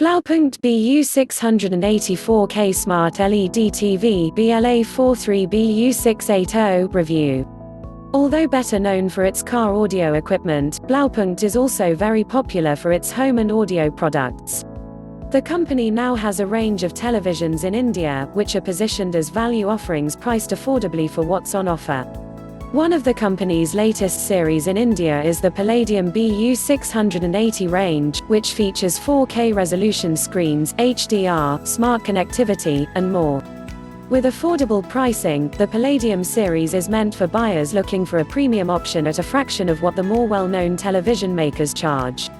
Blaupunkt bu680 4K Smart LED TV BLA43 bu680 Review. Although better known for its car audio equipment, Blaupunkt is also very popular for its home and audio products. The company now has a range of televisions in India, which are positioned as value offerings priced affordably for what's on offer. One of the company's latest series in India is the Palladium bu680 range, which features 4K resolution screens, HDR, smart connectivity, and more. With affordable pricing, the Palladium series is meant for buyers looking for a premium option at a fraction of what the more well-known television makers charge.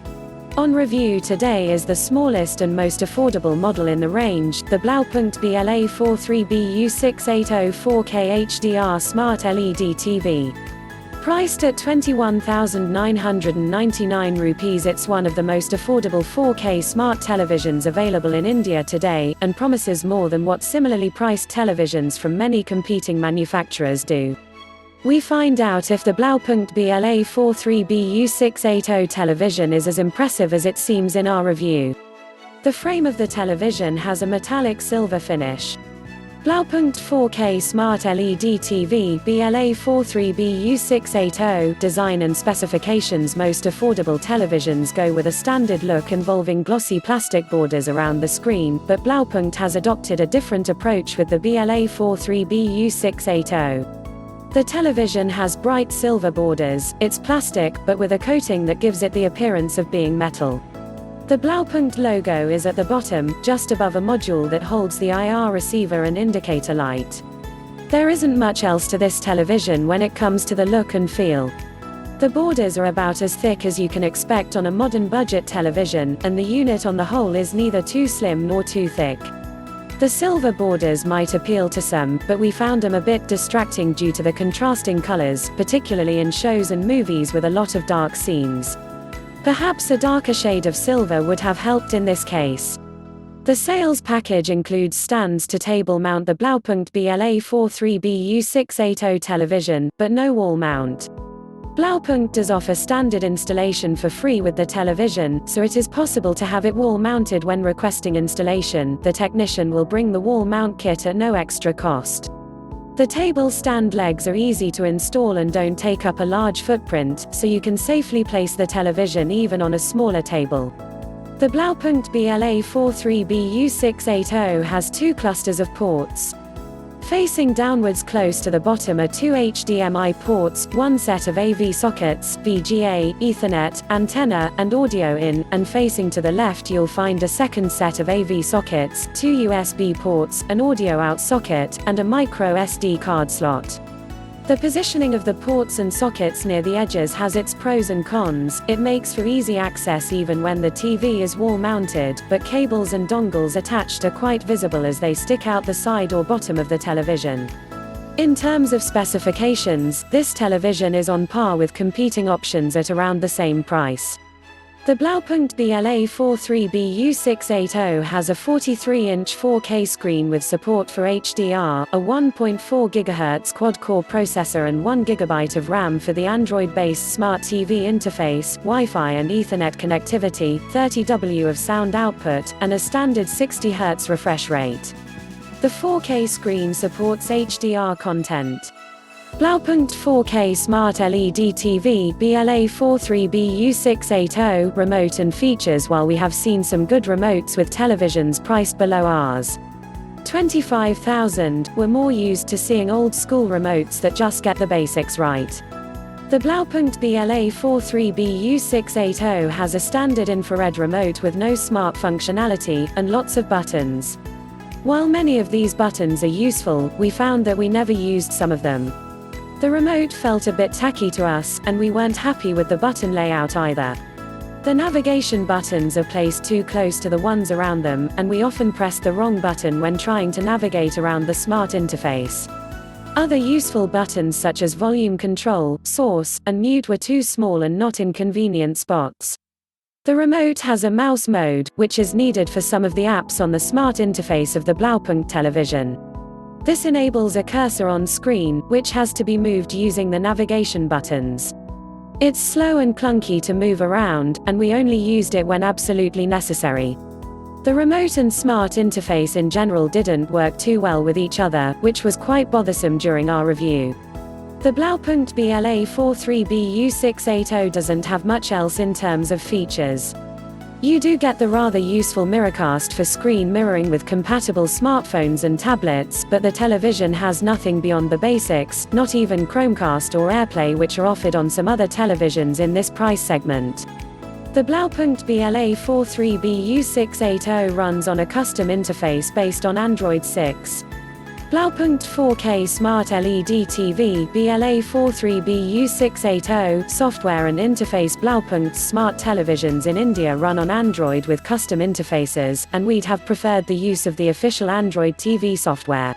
On review today is the smallest and most affordable model in the range, the Blaupunkt BLA43 bu680 4K HDR Smart LED TV. Priced at 21,999 rupees, it's one of the most affordable 4K smart televisions available in India today, and promises more than what similarly priced televisions from many competing manufacturers do. We find out if the Blaupunkt BLA43 bu680 television is as impressive as it seems in our review. The frame of the television has a metallic silver finish. Blaupunkt 4K Smart LED TV BLA43 bu680 design and specifications. Most affordable televisions go with a standard look involving glossy plastic borders around the screen, but Blaupunkt has adopted a different approach with the BLA43 bu680. The television has bright silver borders. It's plastic, but with a coating that gives it the appearance of being metal. The Blaupunkt logo is at the bottom, just above a module that holds the IR receiver and indicator light. There isn't much else to this television when it comes to the look and feel. The borders are about as thick as you can expect on a modern budget television, and the unit on the whole is neither too slim nor too thick. The silver borders might appeal to some, but we found them a bit distracting due to the contrasting colors, particularly in shows and movies with a lot of dark scenes. Perhaps a darker shade of silver would have helped in this case. The sales package includes stands to table mount the Blaupunkt BLA43 bu680 television, but no wall mount. Blaupunkt does offer standard installation for free with the television, so it is possible to have it wall mounted when requesting installation. The technician will bring the wall mount kit at no extra cost. The table stand legs are easy to install and don't take up a large footprint, so you can safely place the television even on a smaller table. The Blaupunkt BLA43 bu680 has two clusters of ports. Facing downwards close to the bottom are two HDMI ports, one set of AV sockets, VGA, Ethernet, antenna, and audio in, and facing to the left you'll find a second set of AV sockets, two USB ports, an audio out socket, and a micro SD card slot. The positioning of the ports and sockets near the edges has its pros and cons. It makes for easy access even when the TV is wall mounted, but cables and dongles attached are quite visible as they stick out the side or bottom of the television. In terms of specifications, this television is on par with competing options at around the same price. The Blaupunkt BLA43 bu680 has a 43-inch 4K screen with support for HDR, a 1.4 GHz quad-core processor and 1 GB of RAM for the Android-based Smart TV interface, Wi-Fi and Ethernet connectivity, 30W of sound output, and a standard 60 Hz refresh rate. The 4K screen supports HDR content. Blaupunkt 4K Smart LED TV BLA43 bu680 remote and features. While we have seen some good remotes with televisions priced below ours, 25,000, we're more used to seeing old school remotes that just get the basics right. The Blaupunkt BLA43 bu680 has a standard infrared remote with no smart functionality, and lots of buttons. While many of these buttons are useful, we found that we never used some of them. The remote felt a bit tacky to us, and we weren't happy with the button layout either. The navigation buttons are placed too close to the ones around them, and we often pressed the wrong button when trying to navigate around the smart interface. Other useful buttons such as volume control, source, and mute were too small and not in convenient spots. The remote has a mouse mode, which is needed for some of the apps on the smart interface of the Blaupunkt television. This enables a cursor on screen, which has to be moved using the navigation buttons. It's slow and clunky to move around, and we only used it when absolutely necessary. The remote and smart interface in general didn't work too well with each other, which was quite bothersome during our review. The Blaupunkt BLA43BU680 doesn't have much else in terms of features. You do get the rather useful Miracast for screen mirroring with compatible smartphones and tablets, but the television has nothing beyond the basics, not even Chromecast or AirPlay, which are offered on some other televisions in this price segment. The Blaupunkt BLA43BU680 runs on a custom interface based on Android 6. Blaupunkt 4K Smart LED TV BLA43BU680 software and interface. Blaupunkt's smart televisions in India run on Android with custom interfaces, and we'd have preferred the use of the official Android TV software.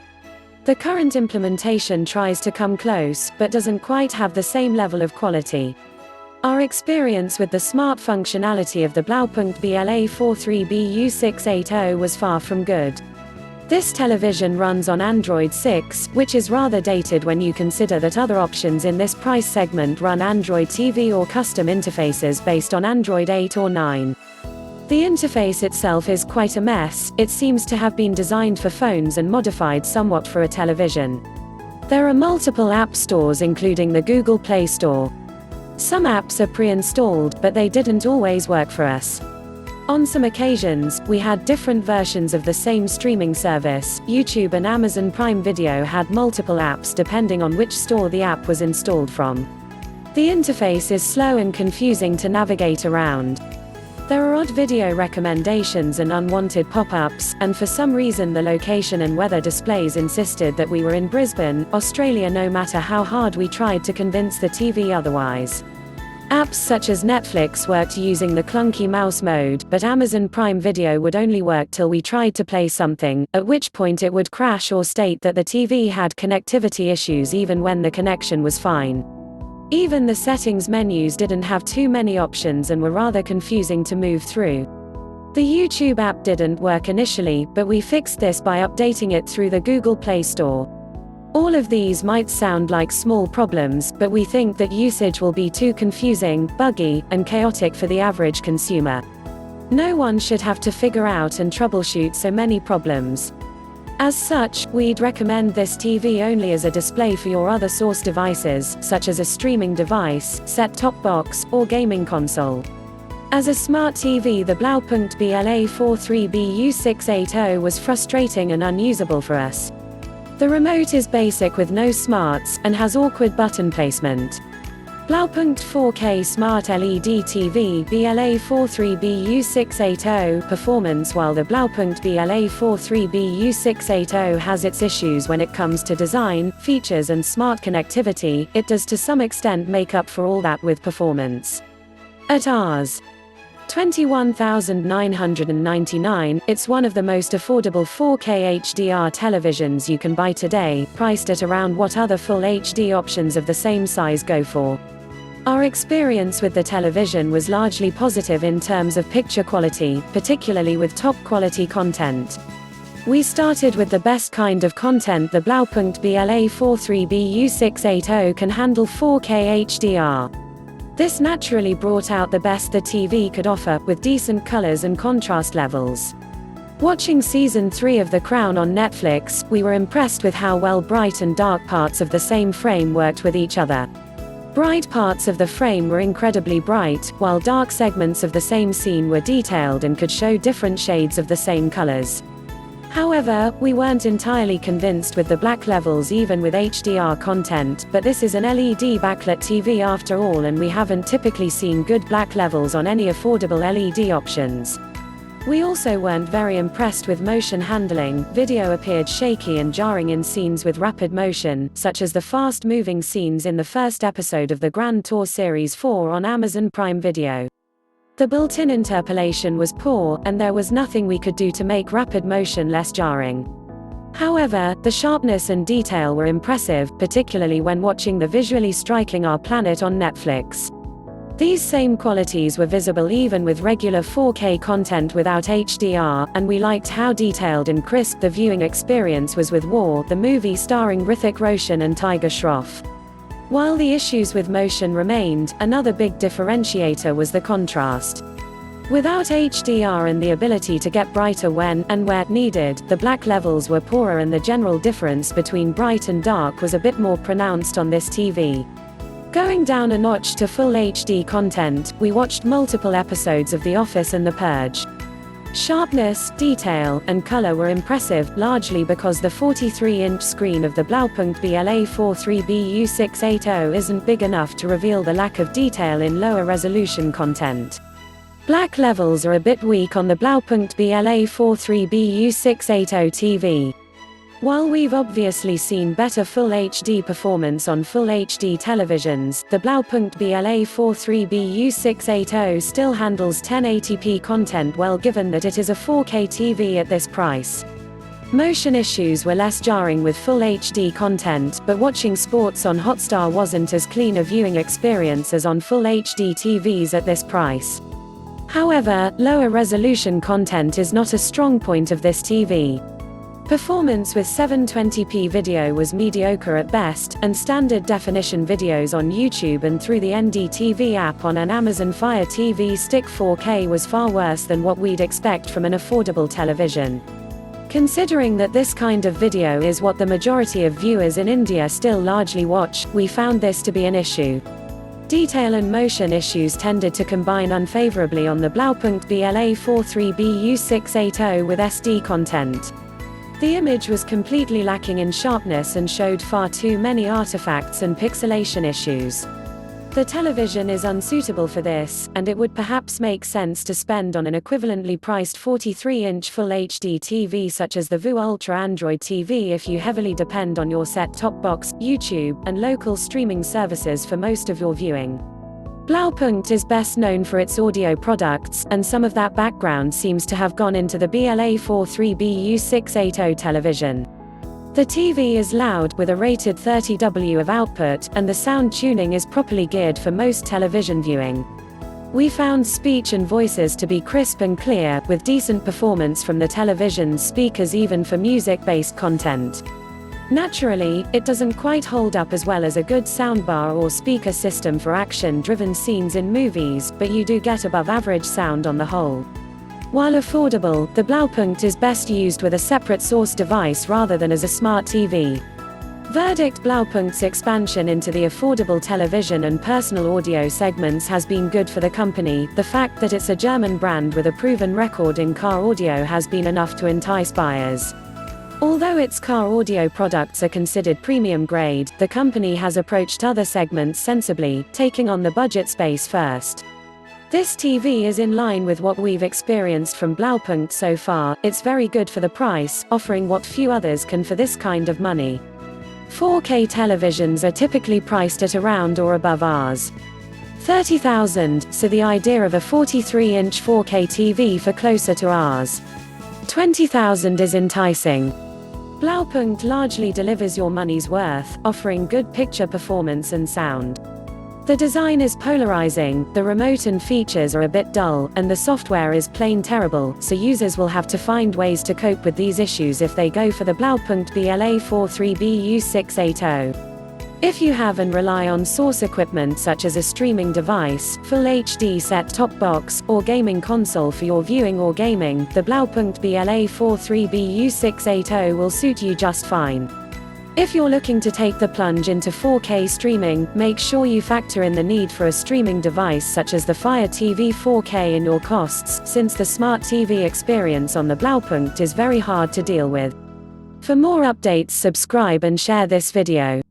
The current implementation tries to come close, but doesn't quite have the same level of quality. Our experience with the smart functionality of the Blaupunkt BLA43BU680 was far from good. This television runs on Android 6, which is rather dated when you consider that other options in this price segment run Android TV or custom interfaces based on Android 8 or 9. The interface itself is quite a mess. It seems to have been designed for phones and modified somewhat for a television. There are multiple app stores including the Google Play Store. Some apps are pre-installed, but they didn't always work for us. On some occasions, we had different versions of the same streaming service. YouTube and Amazon Prime Video had multiple apps depending on which store the app was installed from. The interface is slow and confusing to navigate around. There are odd video recommendations and unwanted pop-ups, and for some reason the location and weather displays insisted that we were in Brisbane, Australia, no matter how hard we tried to convince the TV otherwise. Apps such as Netflix worked using the clunky mouse mode, but Amazon Prime Video would only work till we tried to play something, at which point it would crash or state that the TV had connectivity issues even when the connection was fine. Even the settings menus didn't have too many options and were rather confusing to move through. The YouTube app didn't work initially, but we fixed this by updating it through the Google Play Store. All of these might sound like small problems, but we think that usage will be too confusing, buggy, and chaotic for the average consumer. No one should have to figure out and troubleshoot so many problems. As such, we'd recommend this TV only as a display for your other source devices, such as a streaming device, set-top box, or gaming console. As a smart TV, the Blaupunkt BLA43BU680 was frustrating and unusable for us. The remote is basic with no smarts, and has awkward button placement. Blaupunkt 4K Smart LED TV BLA43BU680 performance. While the Blaupunkt BLA43BU680 has its issues when it comes to design, features and smart connectivity, it does to some extent make up for all that with performance. At Rs. 21,999, it's one of the most affordable 4K HDR televisions you can buy today, priced at around what other full HD options of the same size go for. Our experience with the television was largely positive in terms of picture quality, particularly with top quality content. We started with the best kind of content. The Blaupunkt BLA43BU680 can handle 4K HDR. This naturally brought out the best the TV could offer, with decent colors and contrast levels. Watching Season 3 of The Crown on Netflix, we were impressed with how well bright and dark parts of the same frame worked with each other. Bright parts of the frame were incredibly bright, while dark segments of the same scene were detailed and could show different shades of the same colors. However, we weren't entirely convinced with the black levels even with HDR content, but this is an LED backlit TV after all, and we haven't typically seen good black levels on any affordable LED options. We also weren't very impressed with motion handling. Video appeared shaky and jarring in scenes with rapid motion, such as the fast-moving scenes in the first episode of the Grand Tour Series 4 on Amazon Prime Video. The built-in interpolation was poor, and there was nothing we could do to make rapid motion less jarring. However, the sharpness and detail were impressive, particularly when watching the visually striking Our Planet on Netflix. These same qualities were visible even with regular 4K content without HDR, and we liked how detailed and crisp the viewing experience was with War, the movie starring Hrithik Roshan and Tiger Shroff. While the issues with motion remained, another big differentiator was the contrast. Without HDR and the ability to get brighter when and where needed, the black levels were poorer and the general difference between bright and dark was a bit more pronounced on this TV. Going down a notch to full HD content, we watched multiple episodes of The Office and The Purge. Sharpness, detail, and color were impressive, largely because the 43-inch screen of the Blaupunkt bu680 isn't big enough to reveal the lack of detail in lower resolution content. Black levels are a bit weak on the Blaupunkt bu680 TV. While we've obviously seen better Full HD performance on Full HD televisions, the Blaupunkt bu680 still handles 1080p content well, given that it is a 4K TV at this price. Motion issues were less jarring with Full HD content, but watching sports on Hotstar wasn't as clean a viewing experience as on Full HD TVs at this price. However, lower resolution content is not a strong point of this TV. Performance with 720p video was mediocre at best, and standard definition videos on YouTube and through the NDTV app on an Amazon Fire TV Stick 4K was far worse than what we'd expect from an affordable television. Considering that this kind of video is what the majority of viewers in India still largely watch, we found this to be an issue. Detail and motion issues tended to combine unfavorably on the Blaupunkt bu680 with SD content. The image was completely lacking in sharpness and showed far too many artifacts and pixelation issues. The television is unsuitable for this, and it would perhaps make sense to spend on an equivalently priced 43-inch Full HD TV such as the bu680 Android TV if you heavily depend on your set-top box, YouTube, and local streaming services for most of your viewing. Blaupunkt is best known for its audio products, and some of that background seems to have gone into the BLA43 bu680 television. The TV is loud, with a rated 30W of output, and the sound tuning is properly geared for most television viewing. We found speech and voices to be crisp and clear, with decent performance from the television's speakers even for music-based content. Naturally, it doesn't quite hold up as well as a good soundbar or speaker system for action-driven scenes in movies, but you do get above-average sound on the whole. While affordable, the Blaupunkt is best used with a separate source device rather than as a smart TV. Verdict: Blaupunkt's expansion into the affordable television and personal audio segments has been good for the company. The fact that it's a German brand with a proven record in car audio has been enough to entice buyers. Although its car audio products are considered premium grade, the company has approached other segments sensibly, taking on the budget space first. This TV is in line with what we've experienced from Blaupunkt so far. It's very good for the price, offering what few others can for this kind of money. 4K televisions are typically priced at around or above Rs. 30,000, so the idea of a 43-inch 4K TV for closer to Rs. 20,000 is enticing. Blaupunkt largely delivers your money's worth, offering good picture performance and sound. The design is polarizing, the remote and features are a bit dull, and the software is plain terrible, so users will have to find ways to cope with these issues if they go for the Blaupunkt BLA43 bu680. If you have and rely on source equipment such as a streaming device, Full HD set-top box, or gaming console for your viewing or gaming, the Blaupunkt BLA43 bu680 will suit you just fine. If you're looking to take the plunge into 4K streaming, make sure you factor in the need for a streaming device such as the Fire TV 4K in your costs, since the smart TV experience on the Blaupunkt is very hard to deal with. For more updates, subscribe and share this video.